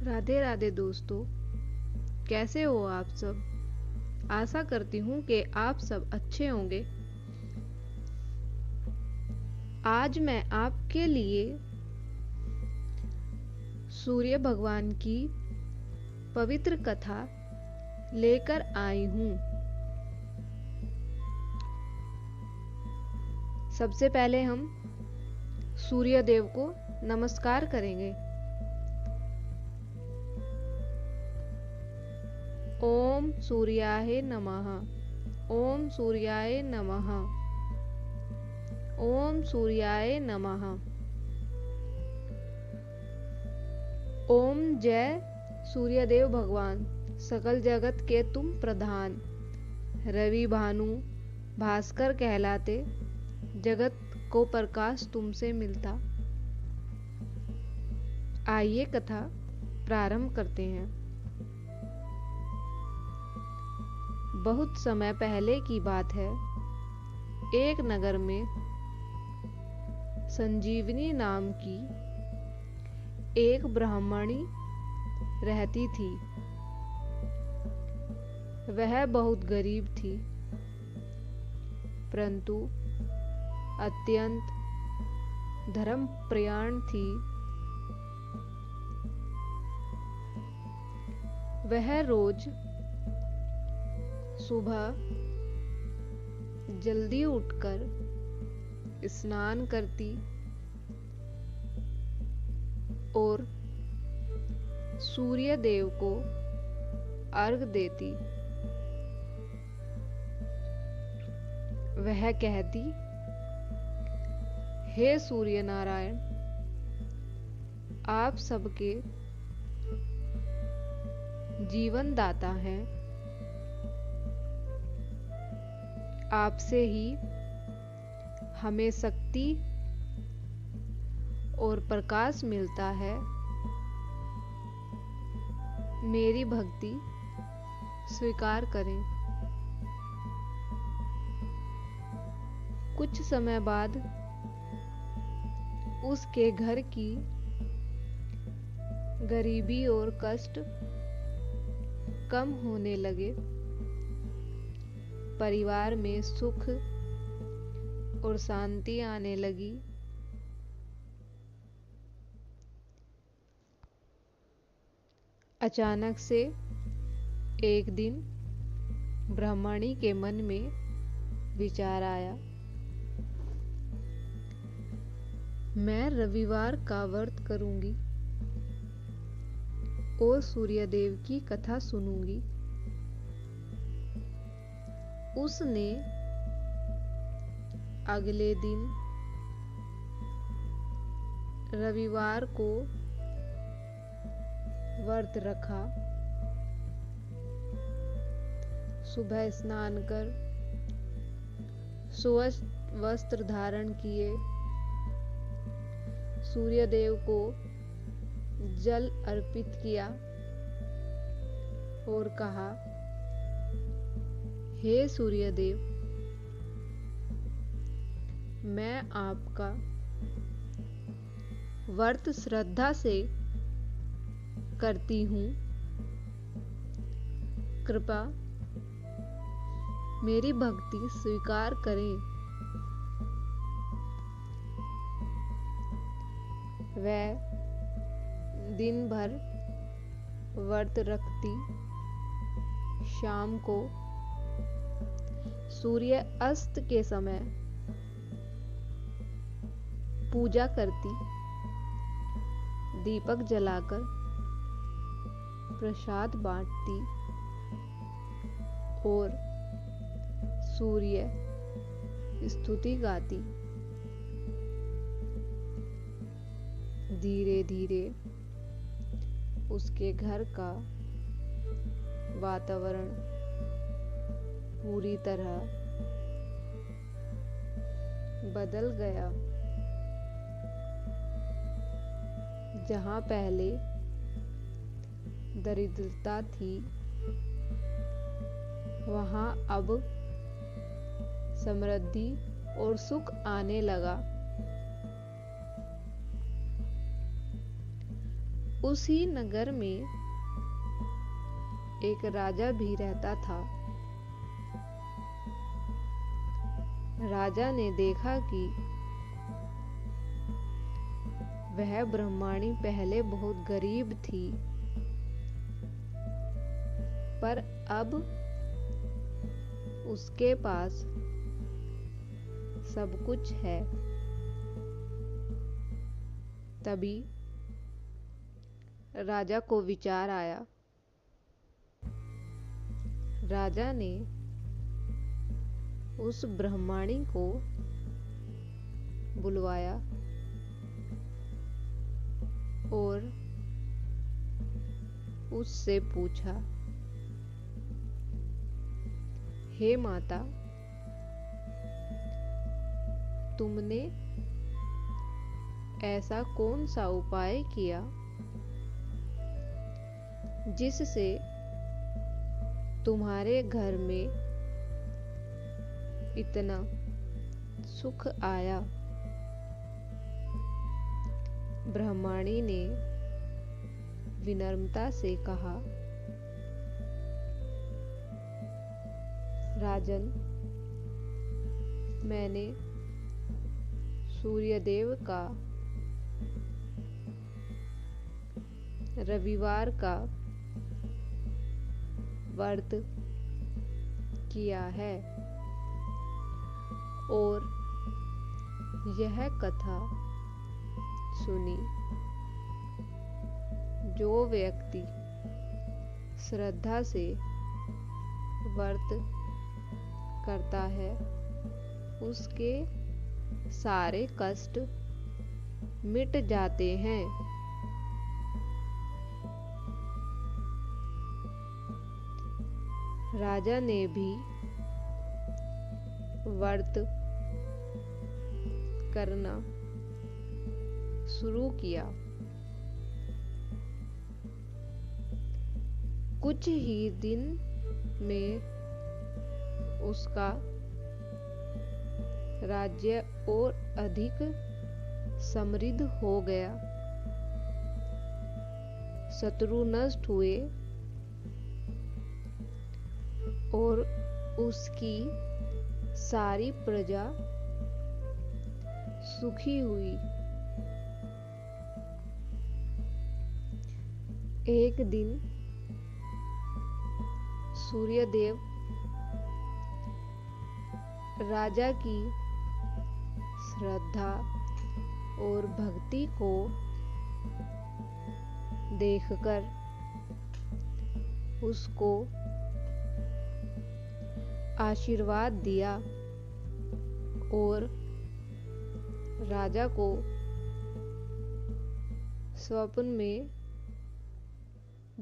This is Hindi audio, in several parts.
राधे राधे दोस्तों, कैसे हो आप सब। आशा करती हूँ कि आप सब अच्छे होंगे। आज मैं आपके लिए सूर्य भगवान की पवित्र कथा लेकर आई हूँ। सबसे पहले हम सूर्य देव को नमस्कार करेंगे। ओम सूर्याय नमः। ओम सूर्याय नमः। ओम सूर्याय नमः। ओम जय सूर्यदेव भगवान, सकल जगत के तुम प्रधान। रवि भानु भास्कर कहलाते, जगत को प्रकाश तुमसे मिलता। आइए कथा प्रारंभ करते हैं। बहुत समय पहले की बात है। एक नगर में संजीवनी नाम की एक ब्राह्मणी रहती थी। वह बहुत गरीब थी, परंतु अत्यंत धर्मपरायण थी। वह रोज सुबह जल्दी उठकर स्नान करती और सूर्य देव को अर्घ देती। वह कहती, हे सूर्य नारायण, आप सबके जीवन दाता हैं। आपसे ही हमें शक्ति और प्रकाश मिलता है। मेरी भक्ति स्वीकार करें। कुछ समय बाद उसके घर की गरीबी और कष्ट कम होने लगे। परिवार में सुख और शांति आने लगी। अचानक से एक दिन ब्राह्मणी के मन में विचार आया, मैं रविवार का व्रत करूंगी और सूर्यदेव की कथा सुनूंगी। उसने अगले दिन रविवार को व्रत रखा। सुबह स्नान कर स्वच्छ वस्त्र धारण किए, सूर्यदेव को जल अर्पित किया और कहा, हे सूर्यदेव, मैं आपका व्रत श्रद्धा से करती हूँ। कृपा मेरी भक्ति स्वीकार करें। वह दिन भर व्रत रखती। शाम को सूर्य अस्त के समय पूजा करती, दीपक जलाकर प्रसाद बांटती और सूर्य स्तुति गाती। धीरे धीरे उसके घर का वातावरण पूरी तरह बदल गया। जहां पहले दरिद्रता थी, वहां अब समृद्धि और सुख आने लगा। उसी नगर में एक राजा भी रहता था। राजा ने देखा कि वह ब्रह्माणी पहले बहुत गरीब थी, पर अब उसके पास सब कुछ है। तभी राजा को विचार आया। राजा ने उस ब्रह्माणी को बुलवाया और उससे पूछा, हे माता, तुमने ऐसा कौन सा उपाय किया जिससे तुम्हारे घर में इतना सुख आया? ब्रह्माणी ने विनम्रता से कहा, राजन, मैंने सूर्यदेव का रविवार का व्रत किया है और यह कथा सुनी। जो व्यक्ति श्रद्धा से व्रत करता है उसके सारे कष्ट मिट जाते हैं। राजा ने भी व्रत करना शुरू किया। कुछ ही दिन में उसका राज्य और अधिक समृद्ध हो गया। शत्रु नष्ट हुए और उसकी सारी प्रजा सुखी हुई। एक दिन सूर्यदेव राजा की श्रद्धा और भक्ति को देखकर उसको आशीर्वाद दिया और राजा को स्वप्न में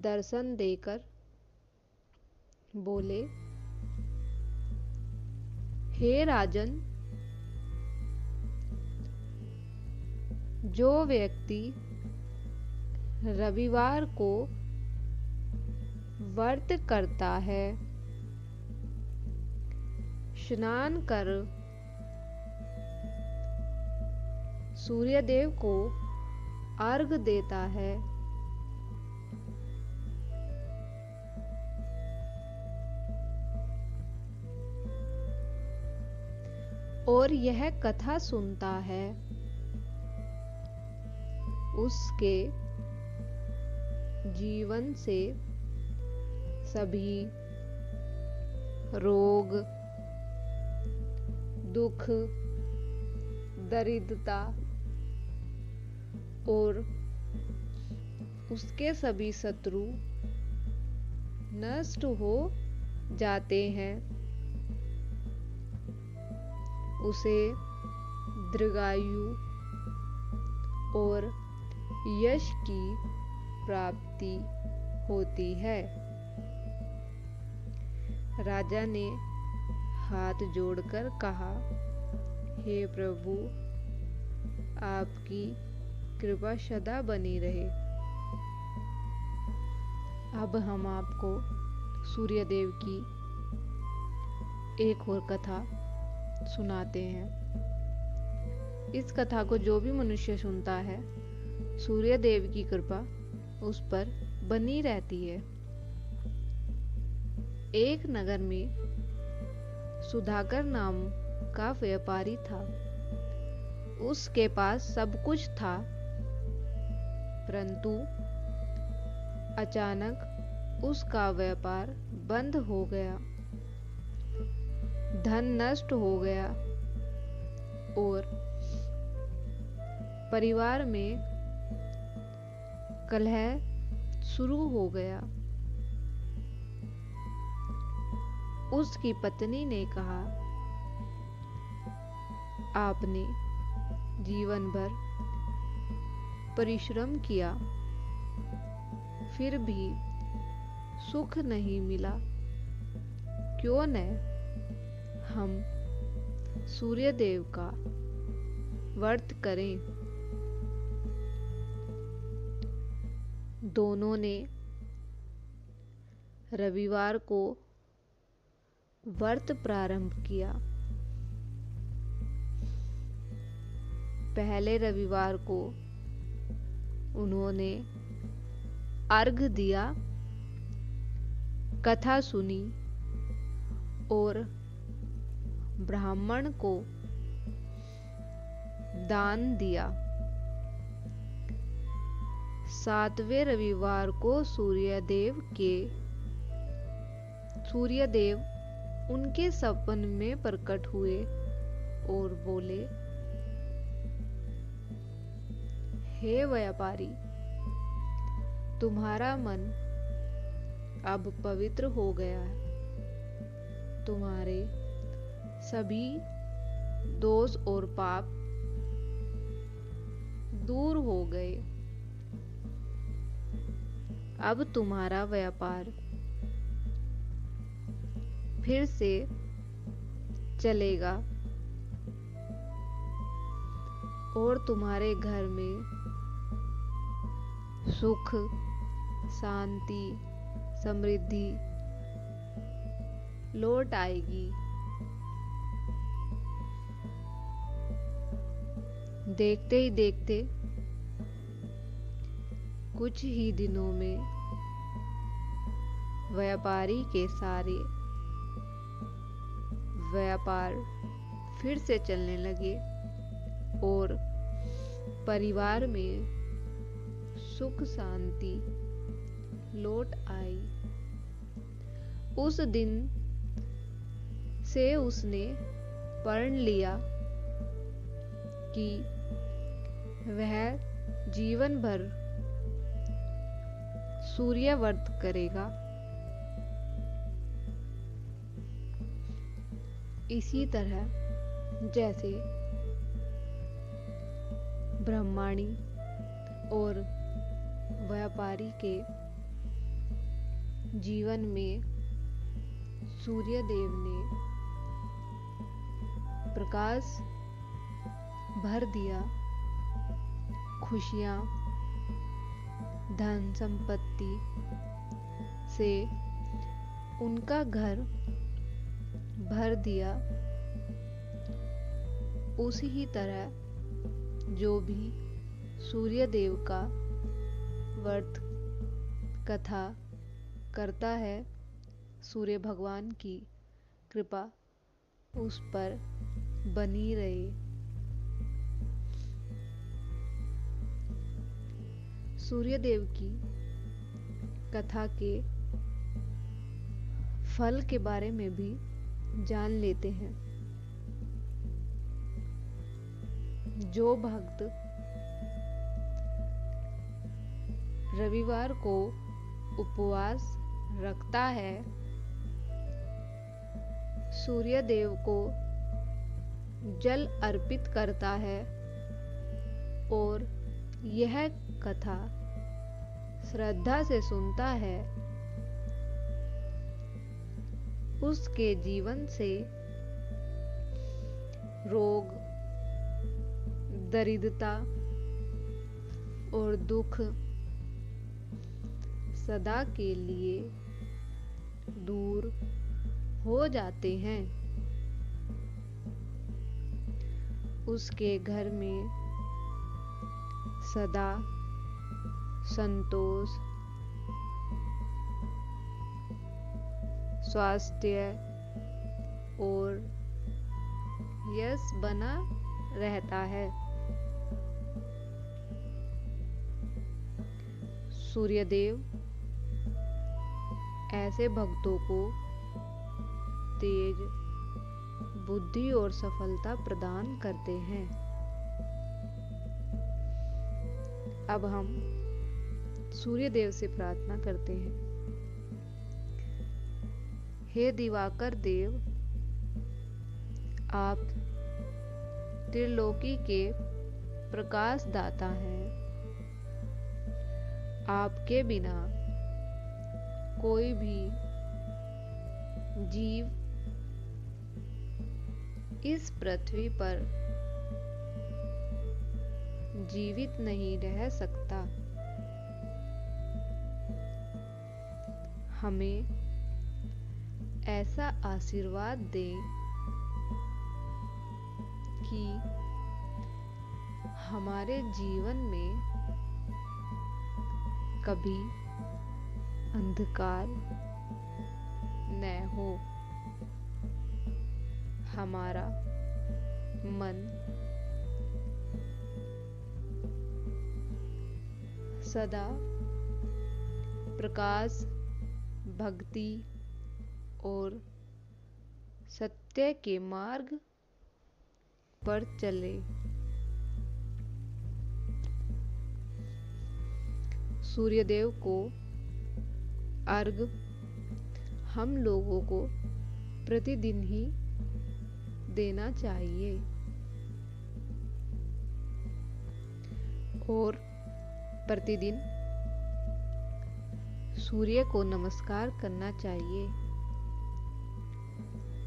दर्शन देकर बोले, हे राजन, जो व्यक्ति रविवार को व्रत करता है, स्नान कर सूर्यदेव को अर्घ देता है, और यह कथा सुनता है, उसके जीवन से सभी रोग, दुख, दरिद्रता और उसके सभी शत्रु नष्ट हो जाते हैं। उसे दीर्घायु और यश की प्राप्ति होती है। राजा ने हाथ जोड़कर कहा, हे प्रभु, आपकी कृपा सदा बनी रहे। अब हम आपको सूर्यदेव की एक और कथा सुनाते हैं। इस कथा को जो भी मनुष्य सुनता है, सूर्यदेव की कृपा उस पर बनी रहती है। एक नगर में सुधाकर नाम का व्यापारी था। उसके पास सब कुछ था, परंतु अचानक उसका व्यापार बंद हो गया। धन नष्ट हो गया और परिवार में कलह शुरू हो गया। उसकी पत्नी ने कहा, आपने जीवन भर परिश्रम किया, फिर भी सुख नहीं मिला। क्यों न हम सूर्य देव का व्रत करें। दोनों ने रविवार को व्रत प्रारंभ किया। पहले रविवार को उन्होंने अर्घ दिया, कथा सुनी और ब्राह्मण को दान दिया। 7वें रविवार को सूर्यदेव उनके सपन में प्रकट हुए और बोले, हे व्यापारी, तुम्हारा मन अब पवित्र हो गया है। तुम्हारे सभी दोष और पाप दूर हो गए। अब तुम्हारा व्यापार फिर से चलेगा और तुम्हारे घर में सुख, शांति, समृद्धि लौट आएगी। देखते ही देखते कुछ ही दिनों में व्यापारी के सारे व्यापार फिर से चलने लगे और परिवार में सुख शांति लौट आई। उस दिन से उसने प्रण लिया कि वह जीवन भर सूर्य व्रत करेगा। इसी तरह जैसे ब्रह्माणी और व्यापारी के जीवन में सूर्य देव ने प्रकाश भर दिया, खुशियां, धन संपत्ति से उनका घर भर दिया। उसी ही तरह जो भी सूर्य देव का व्रत कथा करता है, सूर्य भगवान की कृपा उस पर बनी रहे। सूर्य देव की कथा के फल के बारे में भी जान लेते हैं। जो भक्त रविवार को उपवास रखता है, सूर्य देव को जल अर्पित करता है और यह कथा श्रद्धा से सुनता है, उसके जीवन से रोग, दरिद्रता और दुख सदा के लिए दूर हो जाते हैं। उसके घर में सदा संतोष, स्वास्थ्य और यश बना रहता है। सूर्यदेव ऐसे भक्तों को तेज बुद्धि और सफलता प्रदान करते हैं। अब हम सूर्यदेव से प्रार्थना करते हैं। हे दिवाकर देव, आप त्रिलोकी के प्रकाश दाता हैं। आपके बिना कोई भी जीव इस पृथ्वी पर जीवित नहीं रह सकता। हमें ऐसा आशीर्वाद दें कि हमारे जीवन में कभी अंधकार न हो। हमारा मन सदा प्रकाश, भक्ति और सत्य के मार्ग पर चले। सूर्यदेव को अर्घ हम लोगों को प्रतिदिन ही देना चाहिए और प्रतिदिन सूर्य को नमस्कार करना चाहिए।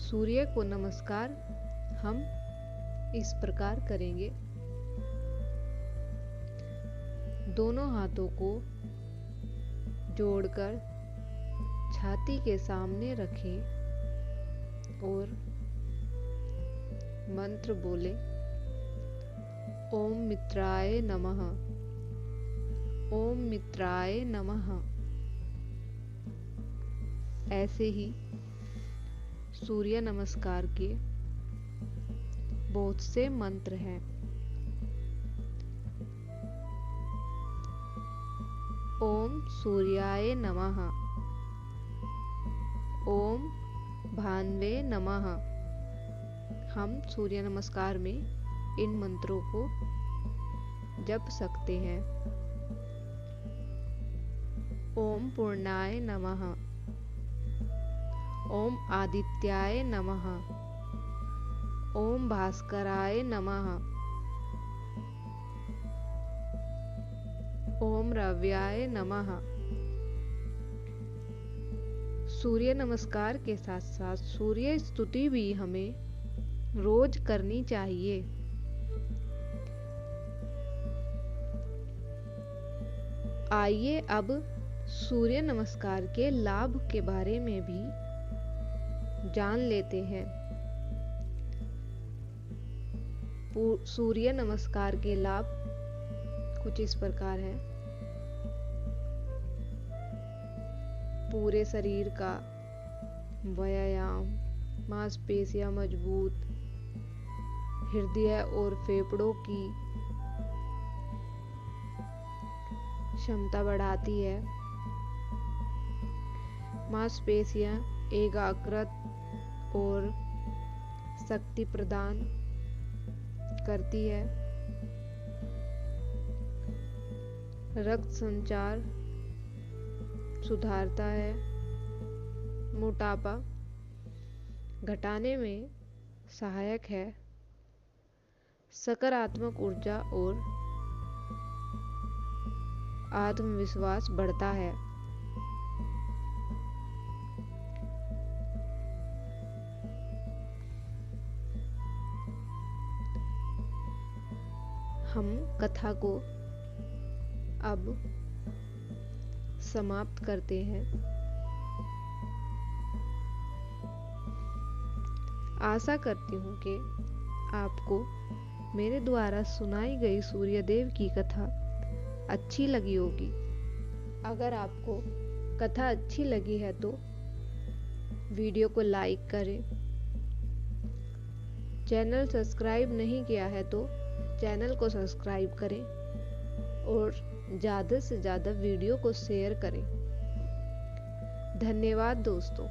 सूर्य को नमस्कार हम इस प्रकार करेंगे। दोनों हाथों को जोड़कर छाती के सामने रखें और मंत्र बोले, ओम मित्राय नमः, ओम मित्राय नमः। ऐसे ही सूर्य नमस्कार के बहुत से मंत्र हैं। ओम सूर्याय नमः, ओम भान्वे नमः। हम सूर्य नमस्कार में इन मंत्रों को जप सकते हैं। ओम पूर्णाय नमः, ओम आदित्याय नमः, ओम भास्कराय नमः, ओम रव्याय नमः। सूर्य नमस्कार के साथ साथ सूर्य स्तुति भी हमें रोज करनी चाहिए। आइए अब सूर्य नमस्कार के लाभ के बारे में भी जान लेते हैं। सूर्य नमस्कार के लाभ कुछ इस प्रकार हैं। पूरे शरीर का व्यायाम, मांसपेशियां मजबूत, हृदय और फेफड़ों की क्षमता बढ़ाती है, मांसपेशियां एकाग्रता और शक्ति प्रदान करती है, रक्त संचार सुधारता है, मोटापा घटाने में सहायक है, सकारात्मक ऊर्जा और आत्मविश्वास बढ़ता है। हम कथा को अब समाप्त करते हैं। आशा करती हूँ कि आपको मेरे द्वारा सुनाई गई सूर्यदेव की कथा अच्छी लगी होगी। अगर आपको कथा अच्छी लगी है तो वीडियो को लाइक करें। चैनल सब्सक्राइब नहीं किया है तो चैनल को सब्सक्राइब करें और ज़्यादा से ज़्यादा वीडियो को शेयर करें। धन्यवाद दोस्तों।